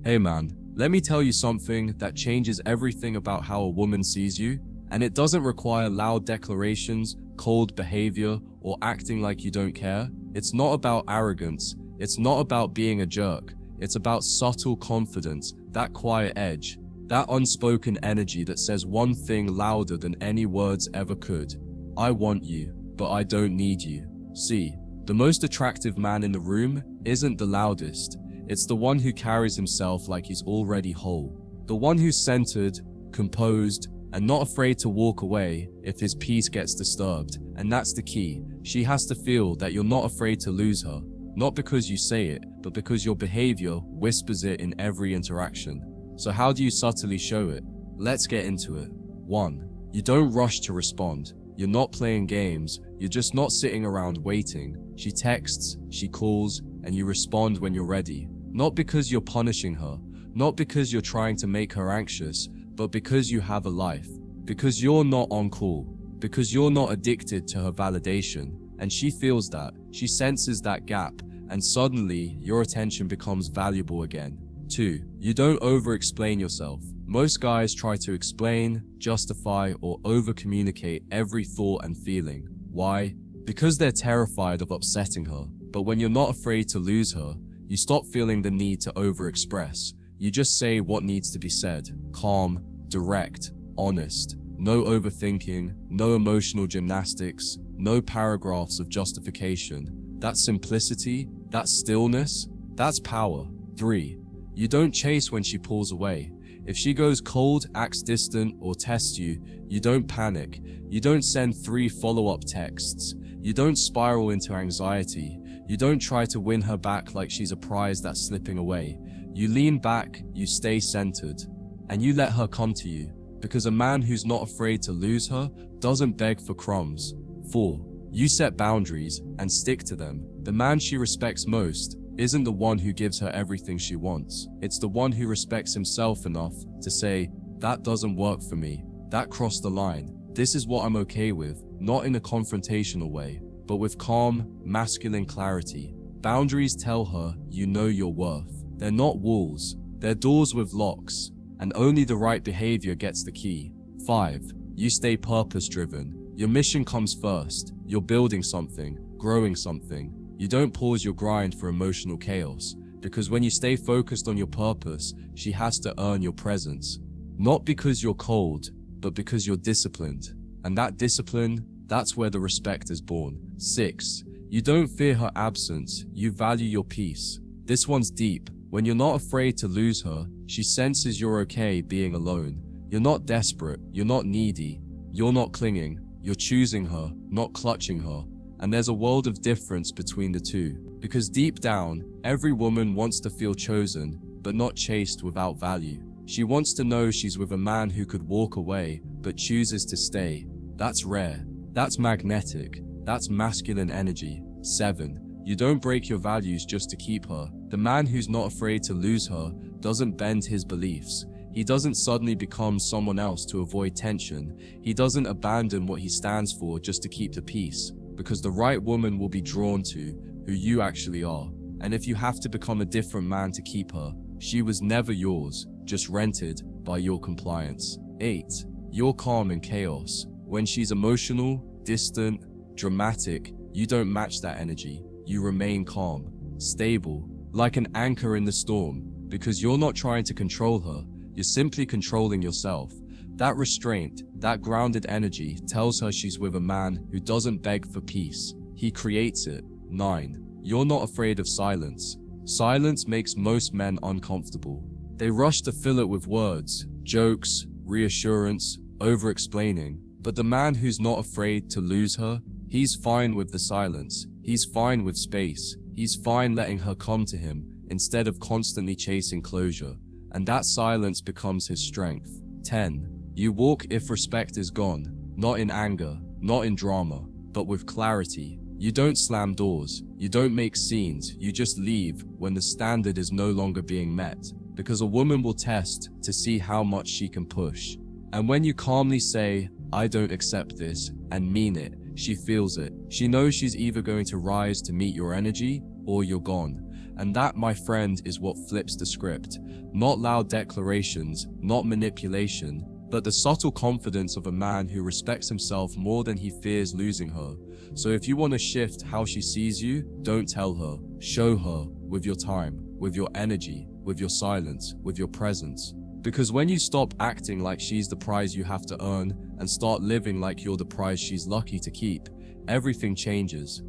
Hey man, let me tell you something that changes everything about how a woman sees you, and it doesn't require loud declarations, cold behavior, or acting like you don't care. It's not about arrogance, it's not about being a jerk, it's about subtle confidence, that quiet edge, that unspoken energy that says one thing louder than any words ever could. I want you, but I don't need you. See, the most attractive man in the room isn't the loudest. It's the one who carries himself like he's already whole. The one who's centered, composed, and not afraid to walk away if his peace gets disturbed. And that's the key. She has to feel that you're not afraid to lose her. Not because you say it, but because your behavior whispers it in every interaction. So how do you subtly show it? Let's get into it. 1. You don't rush to respond. You're not playing games. You're just not sitting around waiting. She texts, she calls, and you respond when you're ready. Not because you're punishing her, not because you're trying to make her anxious, but because you have a life. Because you're not on call. Because you're not addicted to her validation. And she feels that. She senses that gap. And suddenly, your attention becomes valuable again. 2. You don't over-explain yourself. Most guys try to explain, justify, or over-communicate every thought and feeling. Why? Because they're terrified of upsetting her. But when you're not afraid to lose her, you stop feeling the need to overexpress. You just say what needs to be said. Calm, direct, honest. No overthinking, no emotional gymnastics, no paragraphs of justification. That simplicity, that stillness, that's power. 3. You don't chase when she pulls away. If she goes cold, acts distant, or tests you, you don't panic. You don't send 3 follow-up texts. You don't spiral into anxiety. You don't try to win her back like she's a prize that's slipping away. You lean back, you stay centered, and you let her come to you. Because a man who's not afraid to lose her doesn't beg for crumbs. 4. You set boundaries and stick to them. The man she respects most isn't the one who gives her everything she wants. It's the one who respects himself enough to say, that doesn't work for me. That crossed the line. This is what I'm okay with, not in a confrontational way, but with calm, masculine clarity. Boundaries tell her you know your worth. They're not walls, they're doors with locks, and only the right behavior gets the key. 5. You stay purpose-driven. Your mission comes first. You're building something, growing something. You don't pause your grind for emotional chaos, because when you stay focused on your purpose, she has to earn your presence. Not because you're cold, but because you're disciplined. And that discipline, that's where the respect is born. 6. You don't fear her absence, you value your peace. This one's deep. When you're not afraid to lose her, she senses you're okay being alone. You're not desperate, you're not needy, you're not clinging, you're choosing her, not clutching her. And there's a world of difference between the two. Because deep down, every woman wants to feel chosen, but not chased without value. She wants to know she's with a man who could walk away, but chooses to stay. That's rare. That's magnetic. That's masculine energy. 7. You don't break your values just to keep her. The man who's not afraid to lose her doesn't bend his beliefs. He doesn't suddenly become someone else to avoid tension. He doesn't abandon what he stands for just to keep the peace. Because the right woman will be drawn to who you actually are. And if you have to become a different man to keep her, she was never yours, just rented by your compliance. 8. You're calm in chaos. When she's emotional, distant, dramatic, you don't match that energy. You remain calm, stable, like an anchor in the storm, because you're not trying to control her, you're simply controlling yourself. That restraint, that grounded energy tells her she's with a man who doesn't beg for peace. He creates it. 9. You're not afraid of silence. Silence makes most men uncomfortable. They rush to fill it with words, jokes, reassurance, over-explaining. But the man who's not afraid to lose her, he's fine with the silence. He's fine with space. He's fine letting her come to him instead of constantly chasing closure. And that silence becomes his strength. 10. You walk if respect is gone, not in anger, not in drama, but with clarity. You don't slam doors, you don't make scenes, you just leave when the standard is no longer being met. Because a woman will test to see how much she can push. And when you calmly say, I don't accept this, and mean it, she feels it. She knows she's either going to rise to meet your energy, or you're gone. And that, my friend, is what flips the script. Not loud declarations, not manipulation, but the subtle confidence of a man who respects himself more than he fears losing her. So if you want to shift how she sees you, don't tell her. Show her with your time, with your energy, with your silence, with your presence. Because when you stop acting like she's the prize you have to earn and start living like you're the prize she's lucky to keep, everything changes.